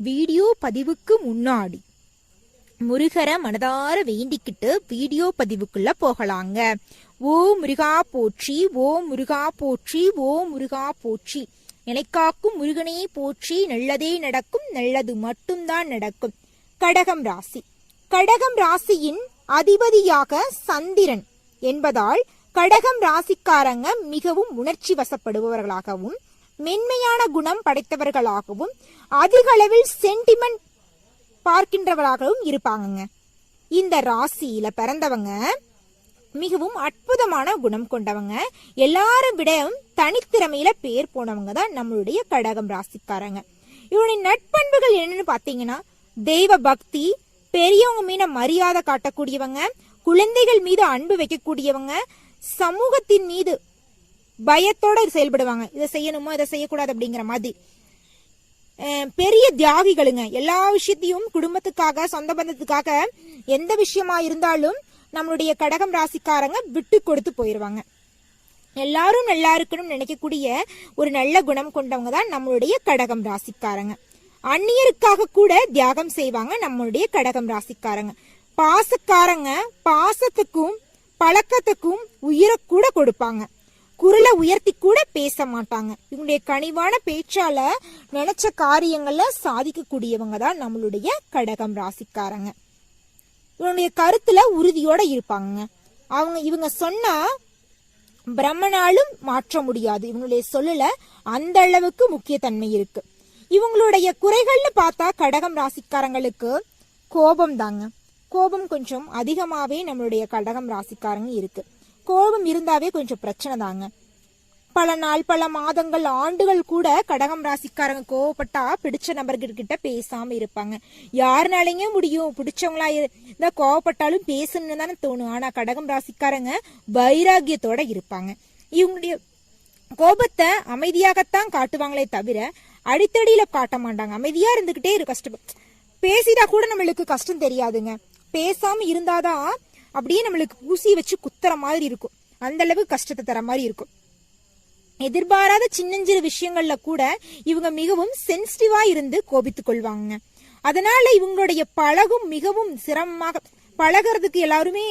Video பதிவுக்கு முன்னாடி முருகரை மனதார வேண்டிக்கிட்டு வீடியோ பதிவுக்குள்ள போகலாங்க. ஓ முருகா போற்றி, ஓ முருகா போற்றி, ஓ முருகா போற்றி, எனக்காக்கும் முருகனே போற்றி, நல்லதே நடக்கும், நல்லது மட்டும்தான் நடக்கும். கடகம் ராசி. கடகம் ராசியின் அதிபதியாக சந்திரன் என்பதால் கடகம் ராசிக்காரங்க மிகவும் உணர்ச்சி வசப்படுபவர்களாகவும் மென்மையான குணம் படைத்தவர்களாகவும் அதிக அளவில் சென்டிமெண்ட் பார்க்கின்றவர்களாகவும் இருப்பாங்க. இந்த ராசியில பிறந்தவங்க மிகவும் அற்புதமான குணம் கொண்டவங்க, எல்லாரும் விட தனித்திறமையில பேர் போனவங்க தான் நம்மளுடைய கடகம் ராசிக்காரங்க. இவருடைய நட்பண்புகள் என்னன்னு பாத்தீங்கன்னா, தெய்வ பக்தி, பெரியவங்க மீது மரியாதை காட்டக்கூடியவங்க, குழந்தைகள் மீது அன்பு வைக்கக்கூடியவங்க, சமூகத்தின் மீது பயத்தோட செயல்படுவாங்க. இதை செய்யணுமா இதை செய்யக்கூடாது அப்படிங்கிற மாதிரி பெரிய தியாகிகளுங்க. எல்லா விஷயத்தையும் குடும்பத்துக்காக சொந்த பந்தத்துக்காக எந்த விஷயமா இருந்தாலும் நம்மளுடைய கடகம் ராசிக்காரங்க விட்டு கொடுத்து போயிருவாங்க. எல்லாரும் நல்லா இருக்கணும்னு நினைக்கக்கூடிய ஒரு நல்ல குணம் கொண்டவங்க தான் நம்மளுடைய கடகம் ராசிக்காரங்க. அந்நியருக்காக கூட தியாகம் செய்வாங்க நம்மளுடைய கடகம் ராசிக்காரங்க. பாசக்காரங்க, பாசத்துக்கும் பழக்கத்துக்கும் உயிரை கூட கொடுப்பாங்க. குரலை உயர்த்தி கூட பேச மாட்டாங்க. இவங்களுடைய கனிவான பேச்சால நினைச்ச காரியங்கள்ல சாதிக்கக்கூடியவங்க தான் நம்மளுடைய கடகம் ராசிக்காரங்க. இவங்களுடைய கருத்துல உறுதியோட இருப்பாங்க. இவங்க சொன்னா பிரம்மனாலும் மாற்ற முடியாது. இவங்களுடைய சொல்லல அந்த அளவுக்கு முக்கியத்தன்மை இருக்கு. இவங்களுடைய குறைகள்னு பார்த்தா கடகம் ராசிக்காரங்களுக்கு கோபம் தாங்க. கோபம் கொஞ்சம் அதிகமாவே நம்மளுடைய கடகம் ராசிக்காரங்க இருக்கு. கோபம் இருந்தாவே கொஞ்சம் பிரச்சனை தாங்க. பல நாள், பல மாதங்கள், ஆண்டுகள் கூட கடகம் ராசிக்காரங்க கோவப்பட்டா பிடிச்ச நபர்கிட்ட பேசாம இருப்பாங்க. யாருனாலங்க முடியும்? பிடிச்சவங்களா இருந்தா கோவப்பட்டாலும் பேசணும்னு தானே தோணும். ஆனா கடகம் ராசிக்காரங்க வைராகியத்தோட இருப்பாங்க. இவங்களுடைய கோபத்தை அமைதியாகத்தான் காட்டுவாங்களே தவிர அடித்தடியில காட்ட மாட்டாங்க. அமைதியா இருந்துகிட்டே கஷ்டம் பேசிட்டா கூட நம்மளுக்கு கஷ்டம் தெரியாதுங்க. பேசாம இருந்தாதான் அப்படியே நம்மளுக்கு ஊசி வச்சு குத்துற மாதிரி இருக்கும். அந்த அளவுக்கு கஷ்டத்தை தர மாதிரி இருக்கும். எதிர்பாராத சின்னஞ்சிறு விஷயங்கள்ல கூட இவங்க மிகவும் சென்சிட்டிவா இருந்து கோபித்துக் கொள்வாங்க. அதனால இவங்களுடைய பழகும் மிகவும் சிரமமாக பழகிறதுக்கு எல்லாருமே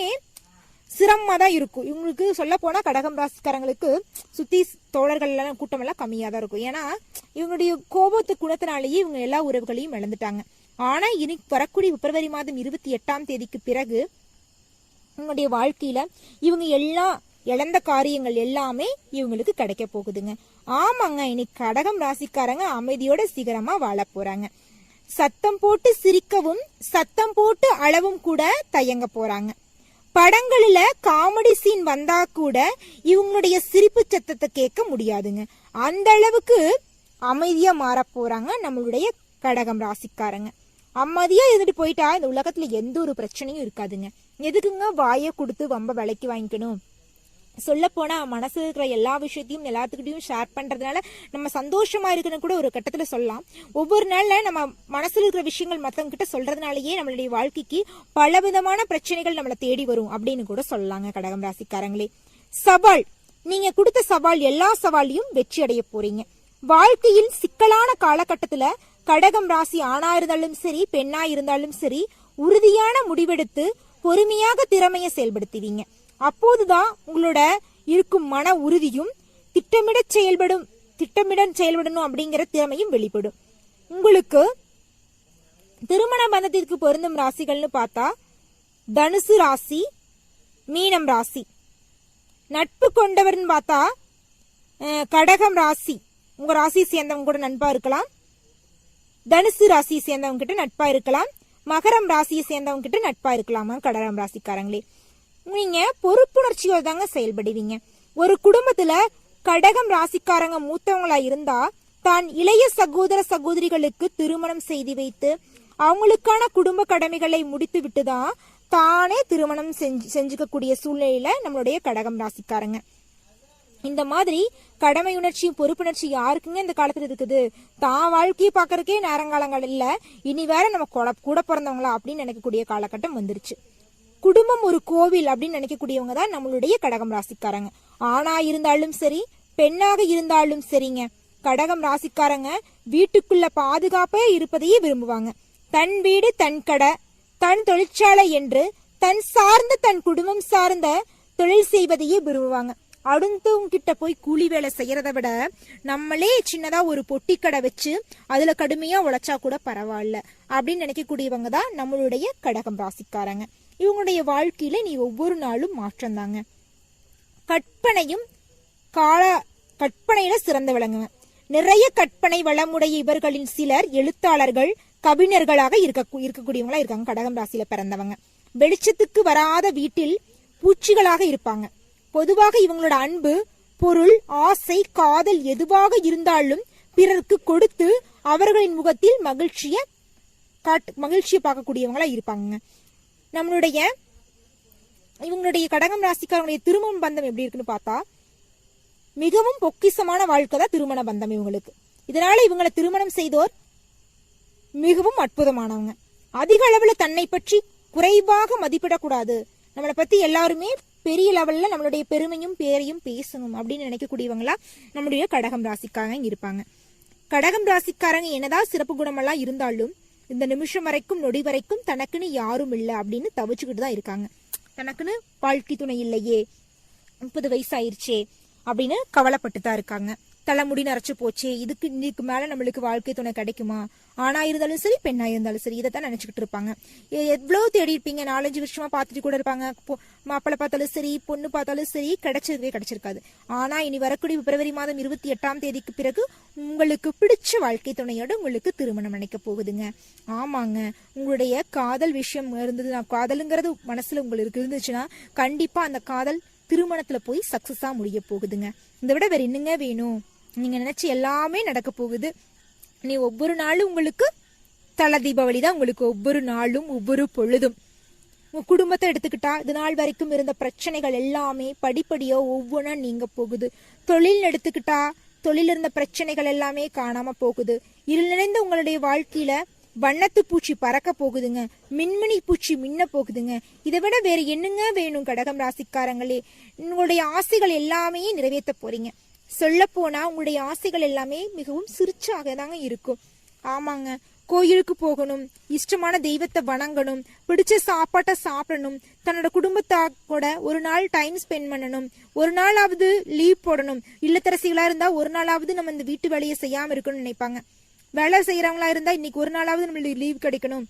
சிரமமா தான் இருக்கும். இவங்களுக்கு சொல்ல போனா கடகம் ராசிக்காரங்களுக்கு சுத்தி தோழர்கள் எல்லாம் கூட்டம் எல்லாம் கம்மியா தான் இருக்கும். ஏன்னா இவங்களுடைய கோபத்து குணத்தினாலேயே இவங்க எல்லா உறவுகளையும் இழந்துட்டாங்க. ஆனா இனி வரக்கூடிய பிப்ரவரி மாதம் 28ஆம் தேதிக்கு பிறகு உங்களுடைய வாழ்க்கையில இவங்க எல்லாம் இழந்த காரியங்கள் எல்லாமே இவங்களுக்கு கிடைக்க போகுதுங்க. ஆமாங்க, இன்னைக்கு கடகம் ராசிக்காரங்க அமைதியோட சிகரமா வாழ போறாங்க. சத்தம் போட்டு சிரிக்கவும் சத்தம் போட்டு அளவும் கூட தயங்க போறாங்க. படங்களில காமெடி சீன் வந்தா கூட இவங்களுடைய சிரிப்பு சத்தத்தை கேட்க முடியாதுங்க. அந்த அளவுக்கு அமைதியா மாற போறாங்க நம்மளுடைய கடகம் ராசிக்காரங்க. அமைதியா இருந்துட்டு போயிட்டா இந்த உலகத்துல எந்த ஒரு பிரச்சனையும் இருக்காதுங்க. எதுக்குங்க வாயை கொடுத்து வம்ப விலைக்கு வாங்கிக்கணும்? சொல்ல போனா மனசு இருக்கிற எல்லா விஷயத்தையும் எல்லாத்துக்கிட்டையும் ஷேர் பண்றதுனால நம்ம சந்தோஷமா இருக்குன்னு கூட ஒரு கட்டத்துல சொல்லலாம். ஒவ்வொரு நாள்ல நம்ம மனசுல இருக்கிற விஷயங்கள் மத்தவங்க கிட்ட சொல்றதுனாலயே நம்மளுடைய வாழ்க்கைக்கு பலவிதமான பிரச்சனைகள் நம்மளை தேடி வரும் அப்படின்னு கூட சொல்லலாங்க. கடகம் ராசிக்காரங்களே, சவால், நீங்க கொடுத்த சவால் எல்லா சவாலையும் வெற்றி அடைய போறீங்க. வாழ்க்கையில் சிக்கலான காலகட்டத்துல கடகம் ராசி ஆணா இருந்தாலும் சரி பெண்ணா இருந்தாலும் சரி உறுதியான முடிவெடுத்து பொறுமையாக திறமையை செயல்படுத்துவீங்க. அப்போதுதான் உங்களோட இருக்கும் மன உறுதியும் திட்டமிட செயல்படணும் அப்படிங்கிற திறமையும் வெளிப்படும். உங்களுக்கு திருமண பந்தத்திற்கு பொருந்தும் ராசிகள்னு பார்த்தா தனுசு ராசி, மீனம் ராசி. நட்பு கொண்டவர்னு பார்த்தா கடகம் ராசி, உங்க ராசி சேர்ந்தவங்க கூட நட்பா இருக்கலாம். தனுசு ராசியை சேர்ந்தவங்க கிட்ட நட்பா இருக்கலாம். மகரம் ராசியை சேர்ந்தவங்க கிட்ட நட்பா இருக்கலாமா கடகம் ராசிக்காரங்களே. நீங்க பொறுப்புணர்ச்சியோட தாங்க செயல்படுவீங்க. ஒரு குடும்பத்துல கடகம் ராசிக்காரங்க மூத்தவங்களா இருந்தா தான் இளைய சகோதர சகோதரிகளுக்கு திருமணம் செய்து வைத்து அவங்களுக்கான குடும்ப கடமைகளை முடித்து விட்டுதான் தானே திருமணம் செஞ்சுக்கக்கூடிய சூழ்நிலையில நம்மளுடைய கடகம் ராசிக்காரங்க. இந்த மாதிரி கடமை உணர்ச்சியும் பொறுப்புணர்ச்சி யாருக்குங்க இந்த காலத்துல இருக்குது? தான் வாழ்க்கையை பாக்குறதுக்கே நேரங்காலங்கள் இல்ல, இனி வேற நம்ம கூட பிறந்தவங்களா அப்படின்னு நினைக்கக்கூடிய காலகட்டம் வந்துருச்சு. குடும்பம் ஒரு கோவில் அப்படின்னு நினைக்கக்கூடியவங்க தான் நம்மளுடைய கடகம் ராசிக்காரங்க. ஆணா இருந்தாலும் சரி பெண்ணாக இருந்தாலும் சரிங்க, கடகம் ராசிக்காரங்க வீட்டுக்குள்ள பாதுகாப்பே இருப்பதையே விரும்புவாங்க. தன் வீடு தன் கடை தன் தொழிற்சாலை என்று தன் சார்ந்த தன் குடும்பம் சார்ந்த தொழில் செய்வதையே விரும்புவாங்க. அடுத்தவங்க கிட்ட போய் கூலி வேலை செய்யறத விட நம்மளே சின்னதா ஒரு பொட்டி கடை வச்சு அதுல கடுமையா உழைச்சா கூட பரவாயில்ல அப்படின்னு நினைக்கக்கூடியவங்க தான் நம்மளுடைய கடகம் ராசிக்காரங்க. இவங்களுடைய வாழ்க்கையில நீ ஒவ்வொரு நாளும் மாற்றம் தாங்க. கற்பனையில சிறந்து விளங்குங்க. நிறைய கற்பனை வளமுடைய இவர்களின் சிலர் எழுத்தாளர்கள் கவிஞர்களாக இருக்கக்கூடியவங்களா இருக்காங்க. கடகம் ராசியில பிறந்தவங்க வெளிச்சத்துக்கு வராத வீட்டில் பூச்சிகளாக இருப்பாங்க. பொதுவாக இவங்களோட அன்பு, பொருள், ஆசை, காதல் எதுவாக இருந்தாலும் பிறருக்கு கொடுத்து அவர்களின் முகத்தில் மகிழ்ச்சியை பார்க்கக்கூடியவங்களா இருப்பாங்க. இவங்களுடைய கடகம் ராசிக்காரங்களுடைய திருமண பந்தம் எப்படி இருக்குன்னு பார்த்தா மிகவும் பொக்கிசமான வாழ்க்கை தான் திருமண பந்தம் இவங்களுக்கு. இதனால இவங்களை திருமணம் செய்தோர் மிகவும் அற்புதமானவங்க. அதிக அளவுல தன்னை பற்றி குறைவாக மதிப்பிடக்கூடாது. நம்மளை பத்தி எல்லாருமே பெரிய லெவல்ல நம்மளுடைய பெருமையும் பேரையும் பேசணும் அப்படின்னு நினைக்கக்கூடியவங்களா நம்மளுடைய கடகம் ராசிக்காரங்க இருப்பாங்க. கடகம் ராசிக்காரங்க என்னதான் சிறப்பு குணமெல்லாம் இருந்தாலும் இந்த நிமிஷம் வரைக்கும் நொடி வரைக்கும் தனக்குன்னு யாரும் இல்லை அப்படின்னு தவிச்சுக்கிட்டு தான் இருக்காங்க. தனக்குன்னு வாழ்க்கை துணை இல்லையே, 30 வயசு ஆயிருச்சே அப்படின்னு கவலைப்பட்டு தான் இருக்காங்க. தலைமுடி நரைச்சு போச்சே, இதுக்கு மேல நம்மளுக்கு வாழ்க்கை துணை கிடைக்குமா? ஆணா இருந்தாலும் சரி பெண்ணா இருந்தாலும் சரி இதைத்தான் நினைச்சுக்கிட்டு இருப்பாங்க. எவ்வளவு தேடி இருப்பீங்க, 4-5 வருஷமா பார்த்துட்டு கூட இருப்பாங்க. மாப்பிள்ளை பார்த்தாலும் சரி பொண்ணு பார்த்தாலும் சரி கிடைச்சிருக்காது. ஆனா இனி வரக்கூடிய பிப்ரவரி மாதம் 28ஆம் தேதிக்கு பிறகு உங்களுக்கு பிடிச்ச வாழ்க்கை துணையோட உங்களுக்கு திருமணம் நினைக்க போகுதுங்க. ஆமாங்க, உங்களுடைய காதல் விஷயம் இருந்தது, காதலுங்கிறது மனசுல உங்களுக்கு இருந்துச்சுன்னா கண்டிப்பா அந்த காதல் திருமணத்துல போய் சக்சஸா முடிய போகுதுங்க. இதை விட வேற என்னங்க வேணும்? நீங்க நினைச்சு எல்லாமே நடக்க போகுது. நீ ஒவ்வொரு நாளும் உங்களுக்கு தல தீபாவளி தான். உங்களுக்கு ஒவ்வொரு நாளும் ஒவ்வொரு பொழுதும் உங்க குடும்பத்தை எடுத்துக்கிட்டா இது நாள் வரைக்கும் இருந்த பிரச்சனைகள் எல்லாமே படிப்படியோ ஒவ்வொன்றா நீங்க போகுது. தொழில் எடுத்துக்கிட்டா தொழில் இருந்த பிரச்சனைகள் எல்லாமே காணாம போகுது. இருள் நிறைந்த உங்களுடைய வாழ்க்கையில வண்ணத்து பூச்சி பறக்க போகுதுங்க. மின்மினி பூச்சி மின்ன போகுதுங்க. இதை விட வேற என்னங்க வேணும்? கடகம் ராசிக்காரங்களே, உங்களுடைய ஆசைகள் எல்லாமே நிறைவேற்ற போறீங்க. சொல்ல போனா உங்களுடைய ஆசைகள் எல்லாமே மிகவும் சிரிச்சாக தாங்க இருக்கும். ஆமாங்க, கோயிலுக்கு போகணும், இஷ்டமான தெய்வத்தை வணங்கணும், பிடிச்ச சாப்பாட்டை சாப்பிடணும், தன்னோட குடும்பத்தோட ஒரு நாள் டைம் ஸ்பெண்ட் பண்ணணும், ஒரு நாளாவது லீவ் போடணும். இல்லத்தரசிகளா இருந்தா ஒரு நாளாவது நம்ம இந்த வீட்டு வேலையை செய்யாம இருக்கணும்னு நினைப்பாங்க. வேலை செய்யறவங்களா இருந்தா இன்னைக்கு ஒரு நாளாவது நம்மளுக்கு லீவ் கிடைக்கணும்,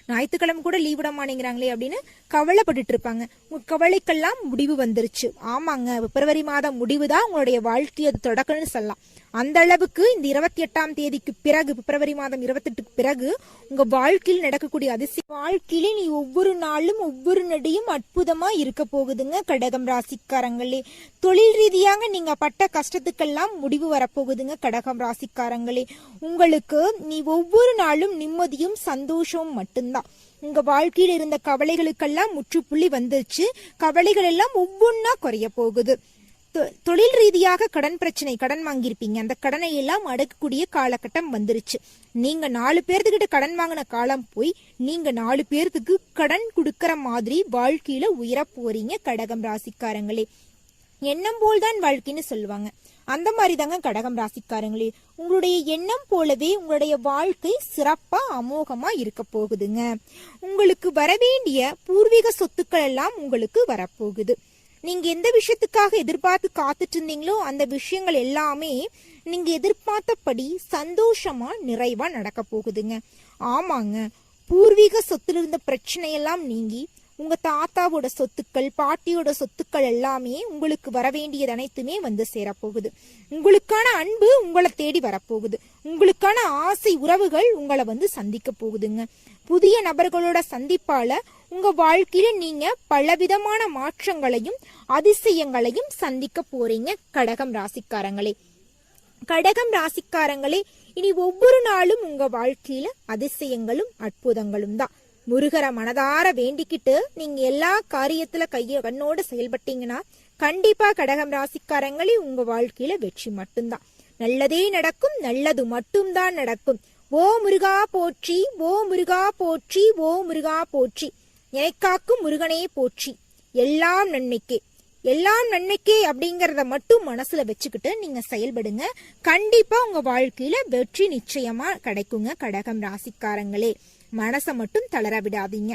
ஞாயிற்றுக்கிழமை கூட லீவ் விட மாட்டேங்கிறாங்களே அப்படின்னு கவலைப்பட்டுட்டு இருப்பாங்க. உங்க கவலைக்கெல்லாம் முடிவு வந்துருச்சு. ஆமாங்க, பிப்ரவரி மாதம் முடிவுதான் உங்களுடைய வாழ்க்கையை தொடக்கணும்னு சொல்லலாம். அந்த அளவுக்கு இந்த 28ஆம் தேதிக்கு பிறகு, பிப்ரவரி மாதம் 28க்கு பிறகு உங்க வாழ்க்கையில் நடக்கக்கூடிய அதிசய வாழ்க்கையில நீ ஒவ்வொரு நாளும் ஒவ்வொரு நடியும் அற்புதமா இருக்க போகுதுங்க கடகம் ராசிக்காரங்களே. தொழில் ரீதியாக நீங்க பட்ட கஷ்டத்துக்கெல்லாம் முடிவு வரப்போகுதுங்க கடகம் ராசிக்காரங்களே. உங்களுக்கு நீ ஒவ்வொரு நாளும் நிம்மதியும் சந்தோஷமும் மட்டும்தான். உங்க வாழ்க்கையில் இருந்த கவலைகளுக்கெல்லாம் முற்றுப்புள்ளி வந்துருச்சு. கவலைகள் எல்லாம் ஒவ்வொன்னா குறைய போகுது. தொழில் ரீதியாக கடன் பிரச்சனை, கடன் வாங்கியிருப்பீங்க, அந்த கடனை எல்லாம் அடக்கக்கூடிய காலகட்டம் வந்துருச்சு. நீங்க 4 பேர்த்துக்கிட்ட கடன் வாங்கின காலம் போய் நீங்க 4 பேர்த்துக்கு கடன் கொடுக்கற மாதிரி வாழ்க்கையில உயர போறீங்க கடகம் ராசிக்காரங்களே. எண்ணம் போல்தான் வாழ்க்கைன்னு சொல்லுவாங்க. அந்த மாதிரி தாங்க கடகம் ராசிக்காரங்களே, உங்களுடைய எண்ணம் போலவே உங்களுடைய வாழ்க்கை சிறப்பா அமோகமா இருக்க போகுதுங்க. உங்களுக்கு வரவேண்டிய பூர்வீக சொத்துக்கள் எல்லாம் உங்களுக்கு வரப்போகுது. நீங்க எந்த விஷயத்துக்காக எதிர்பார்த்து காத்துட்டு இருந்தீங்களோ அந்த விஷயங்கள் எல்லாமே நீங்க எதிர்பார்த்தபடி சந்தோஷமா நிறைவா நடக்க போகுதுங்க. ஆமாங்க, பூர்வீக சொத்துல இருந்த பிரச்சனையெல்லாம் நீங்கி உங்க தாத்தாவோட சொத்துக்கள், பாட்டியோட சொத்துக்கள் எல்லாமே உங்களுக்கு வரவேண்டியது அனைத்துமே வந்து சேரப்போகுது. உங்களுக்கான அன்பு உங்களை தேடி வரப்போகுது. உங்களுக்கான ஆசை உறவுகள் உங்களை வந்து சந்திக்க போகுதுங்க. புதிய நபர்களோட சந்திப்பால உங்க வாழ்க்கையில நீங்க பலவிதமான மாற்றங்களையும் அதிசயங்களையும் சந்திக்க போறீங்க கடகம் ராசிக்காரங்களே. கடகம் ராசிக்காரங்களே, இனி ஒவ்வொரு நாளும் உங்க வாழ்க்கையில அதிசயங்களும் அற்புதங்களும் தான். முருகரை மனதார வேண்டிக்கிட்டு நீங்க எல்லா காரியத்துல கண்ணோட செயல்பட்டீங்கன்னா கண்டிப்பா கடகம் ராசிக்காரங்களே உங்க வாழ்க்கையில வெற்றி மட்டும்தான். நல்லதே நடக்கும், நல்லது மட்டும்தான் நடக்கும். ஓ முருகா போற்றி, ஓ முருகா போற்றி, ஓ முருகா போற்றி, எனக்காக்கும் முருகனே போற்றி, எல்லாம் நன்மைக்கே, எல்லாம் நன்மைக்கே அப்படிங்கறத மட்டும் மனசுல வச்சுக்கிட்டு நீங்க செயல்படுங்க. கண்டிப்பா உங்க வாழ்க்கையில வெற்றி நிச்சயமா கிடைக்குங்க. கடகம் ராசிக்காரங்களே, மனசை மட்டும் தளர விடாதீங்க.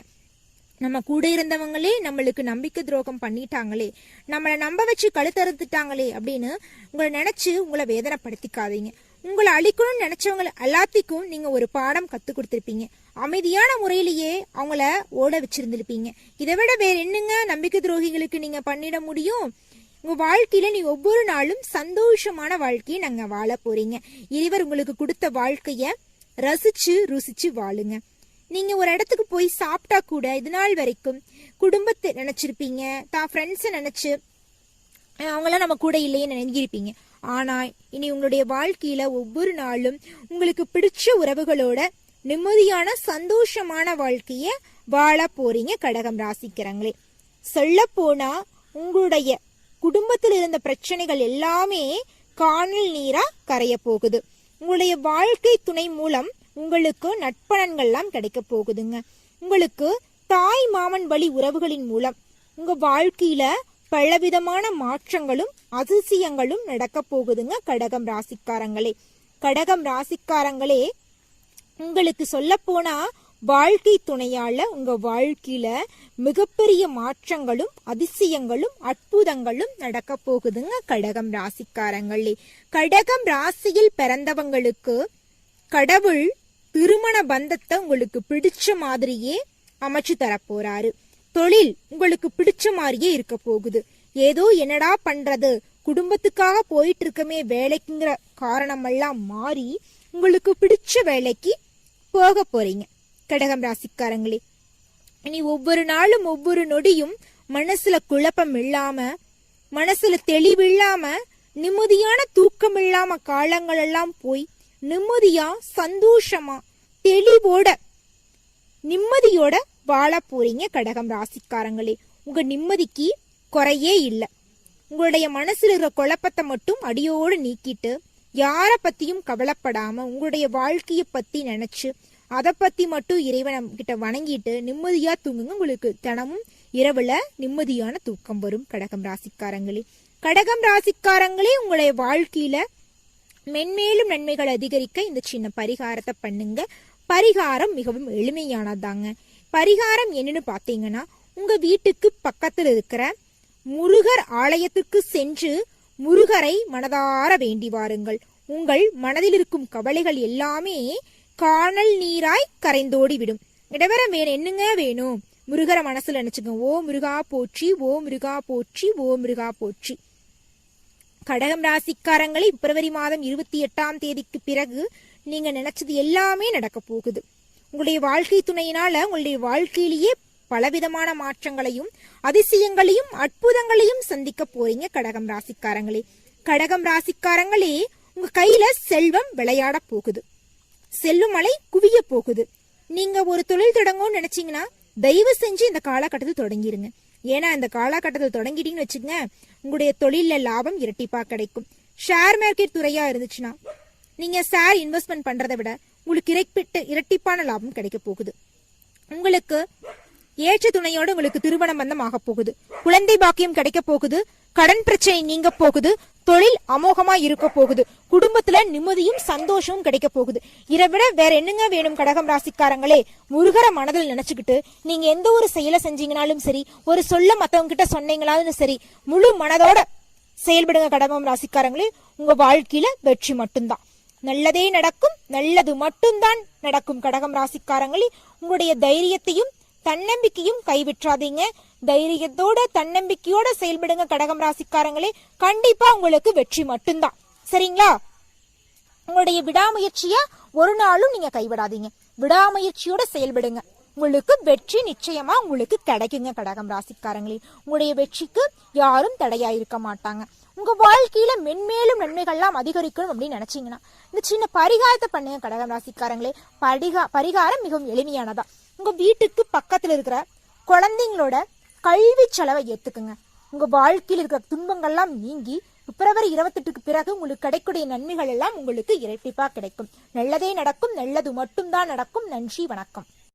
நம்ம கூட இருந்தவங்களே நம்மளுக்கு நம்பிக்கை துரோகம் பண்ணிட்டாங்களே, நம்மளை நம்ப வச்சு கழுத்தறுத்துட்டாங்களே அப்படின்னு உங்களை நினைச்சு உங்களை வேதனைப்படுத்திக்காதீங்க. உங்களை அழிக்கணும்னு நினைச்சவங்க எல்லாத்துக்கும் நீங்க ஒரு பாடம் கத்து கொடுத்திருப்பீங்க. அமைதியான முறையிலேயே அவங்கள ஓட வச்சிருந்திருப்பீங்க. இதை விட வேற என்னங்க நம்பிக்கை துரோகிகளுக்கு நீங்க பண்ணிட முடியும்? உங்க வாழ்க்கையில நீ ஒவ்வொரு நாளும் சந்தோஷமான வாழ்க்கையை நாங்க வாழ போறீங்க. இறைவர் உங்களுக்கு கொடுத்த வாழ்க்கைய ரசிச்சு ருசிச்சு வாழுங்க. நீங்க ஒரு இடத்துக்கு போய் சாப்பிட்டா கூட இது நாள் வரைக்கும் குடும்பத்தை நினைச்சிருப்பீங்க, தான் ஃப்ரெண்ட்ஸை நினைச்சு அவங்களாம் நம்ம கூட இல்லைன்னு நினைக்கிருப்பீங்க. ஆனா இனி உங்களுடைய வாழ்க்கையில ஒவ்வொரு நாளும் உங்களுக்கு பிடிச்ச உறவுகளோட நிம்மதியான சந்தோஷமான வாழ்க்கைய வாழ போறீங்க கடகம் ராசிக்கிறங்களே. சொல்ல போனா உங்களுடைய குடும்பத்தில் இருந்த பிரச்சனைகள் எல்லாமே காணல் நீரா கரைய போகுது. உங்களுடைய வாழ்க்கை துணை மூலம் உங்களுக்கு நட்பலன்கள்லாம் கிடைக்க போகுதுங்க. உங்களுக்கு தாய் மாமன் வழி உறவுகளின் மூலம் உங்க வாழ்க்கையில பலவிதமான மாற்றங்களும் அதிசயங்களும் நடக்க போகுதுங்க கடகம் ராசிக்காரங்களே. கடகம் ராசிக்காரங்களே, உங்களுக்கு சொல்ல போனா வாழ்க்கை துணையால உங்க வாழ்க்கையில மிகப்பெரிய மாற்றங்களும் அதிசயங்களும் அற்புதங்களும் நடக்க போகுதுங்க கடகம் ராசிக்காரங்களே. கடகம் ராசியில் பிறந்தவங்களுக்கு கடவுள் திருமண பந்தத்தை உங்களுக்கு பிடிச்ச மாதிரியே அமைச்சு தர போறாரு. தொழில் உங்களுக்கு பிடிச்ச மாதிரியே இருக்க போகுது. ஏதோ என்னடா பண்றது, குடும்பத்துக்காக போயிட்டு இருக்கமே வேலைக்குங்கிற காரணமெல்லாம் மாறி உங்களுக்கு பிடிச்ச வேலைக்கு போக போறீங்க கடகம் ராசிக்காரங்களே. இனி ஒவ்வொரு நாளும் ஒவ்வொரு நொடியும் மனசுல குழப்பம் இல்லாம, மனசுல தெளிவில்லாம, நிம்மதியான தூக்கம் இல்லாம காலங்கள் எல்லாம் போய் நிம்மதியா சந்தோஷமா தெளிவோட நிம்மதியோட வாழ போறீங்க கடகம் ராசிக்காரங்களே. உங்க நிம்மதிக்கு குறையே இல்லை. உங்களுடைய மனசுல இருக்கிற குழப்பத்தை மட்டும் அடியோடு நீக்கிட்டு யார பத்தியும் கவலைப்படாம உங்களுடைய வாழ்க்கைய பத்தி நினைச்சு அதை பத்தி மட்டும் இறைவன் கிட்ட வணங்கிட்டு நிம்மதியா தூங்குங்க. உங்களுக்கு தினமும் இரவுல நிம்மதியான தூக்கம் வரும் கடகம் ராசிக்காரங்களே. கடகம் ராசிக்காரங்களே, உங்களுடைய வாழ்க்கையில மென்மேலும் நன்மைகள் அதிகரிக்க இந்த சின்ன பரிகாரத்தை பண்ணுங்க. பரிகாரம் மிகவும் எளிமையானதாங்க. பரிகாரம் என்னன்னு பாத்தீங்கன்னா, உங்க வீட்டுக்கு பக்கத்தில் இருக்கிற முருகர் ஆலயத்திற்கு சென்று முருகரை மனதார வேண்டி வாருங்கள். உங்கள் மனதில் இருக்கும் கவலைகள் எல்லாமே காணல் நீராய் கரைந்தோடி விடும். இடவர வேற என்னங்க வேணும்? முருகரை மனசுல நினைச்சுக்கோங்க. ஓ முருகா போற்றி, ஓ முருகா போற்றி, ஓ முருகா போற்றி. கடகம் ராசிக்காரங்களே, பிப்ரவரி மாதம் 28ஆம் தேதிக்கு பிறகு நீங்க நினைச்சது எல்லாமே நடக்க போகுது. உங்களுடைய வாழ்க்கை துணையினால உங்களுடைய வாழ்க்கையிலேயே பலவிதமான மாற்றங்களையும் அதிசயங்களையும் அற்புதங்களையும் சந்திக்க போறீங்க கடகம் ராசிக்காரங்களே. கடகம் ராசிக்காரங்களே, உங்க கையில செல்வம் விளையாட போகுது. செல்லும் மலை குவிய போகுது. நீங்க ஒரு தொழில் தொடங்கணும்னு நினைச்சீங்கன்னா தயவு செஞ்சு இந்த காலகட்டத்தில் தொடங்கிருங்க. ஏன்னா இந்த காலகட்டத்தில் தொடங்கிட்டீங்கன்னு வச்சுக்கங்க, உங்களுடைய தொழில லாபம் இரட்டிப்பா கிடைக்கும். ஷேர் மார்க்கெட் துறையா இருந்துச்சுன்னா நீங்க ஷேர் இன்வெஸ்ட்மெண்ட் பண்றதை விட உங்களுக்கு இரட்டிப்பான லாபம் கிடைக்க போகுது. உங்களுக்கு ஏற்ற துணையோடு உங்களுக்கு திருமணம் பந்தம் ஆக போகுது. குழந்தை பாக்கியம் கிடைக்க போகுது. கடன் பிரச்சனை நீங்க போகுது. தொழில் அமோகமா இருக்க போகுது. குடும்பத்துல நிம்மதியும் சந்தோஷமும் கிடைக்க போகுது. இதை விட வேற என்னங்க வேணும் கடகம் ராசிக்காரங்களே? முருகரை மனதில் நினைச்சுக்கிட்டு நீங்க எந்த ஒரு செயலை செஞ்சீங்கனாலும் சரி, ஒரு சொல்ல மத்தவங்க கிட்ட சொன்னீங்களாலும் சரி, முழு மனதோட செயல்படுங்க கடகம் ராசிக்காரங்களே. உங்க வாழ்க்கையில வெற்றி மட்டும்தான். நல்லதே நடக்கும், நல்லது மட்டும்தான் நடக்கும் கடகம் ராசிக்காரங்களே. உங்களுடைய தைரியத்தையும் தன்னம்பிக்கையும் கைவிட்றாதீங்க. தைரியத்தோட தன்னம்பிக்கையோட செயல்படுங்க கடகம் ராசிக்காரங்களே. கண்டிப்பா உங்களுக்கு வெற்றி மட்டும்தான். சரிங்களா? உங்களுடைய விடாமுயற்சிய ஒரு நாளும் நீங்க கைவிடாதீங்க. விடாமுயற்சியோட செயல்படுங்க. உங்களுக்கு வெற்றி நிச்சயமா உங்களுக்கு கிடைக்குங்க கடகம் ராசிக்காரங்களே. உங்களுடைய வெற்றிக்கு யாரும் தடையா இருக்க மாட்டாங்க. உங்க வாழ்க்கையில மென்மேலும் நன்மைகள்லாம் அதிகரிக்கணும் அப்படின்னு நினைச்சீங்கன்னா இந்த சின்ன பரிகாரத்தை பண்ணுங்க கடகம் ராசிக்காரங்களே. பரிகாரம் மிகவும் எளிமையானதா. உங்க வீட்டுக்கு பக்கத்துல இருக்கிற குழந்தைங்களோட கல்வி செலவை ஏத்துக்குங்க. உங்க வாழ்க்கையில் இருக்கிற துன்பங்கள்லாம் நீங்கி பிப்ரவரி 28க்கு பிறகு உங்களுக்கு கிடைக்கக்கூடிய நன்மைகள் எல்லாம் உங்களுக்கு இரட்டிப்பா கிடைக்கும். நல்லதே நடக்கும், நல்லது மட்டும்தான் நடக்கும். நன்றி, வணக்கம்.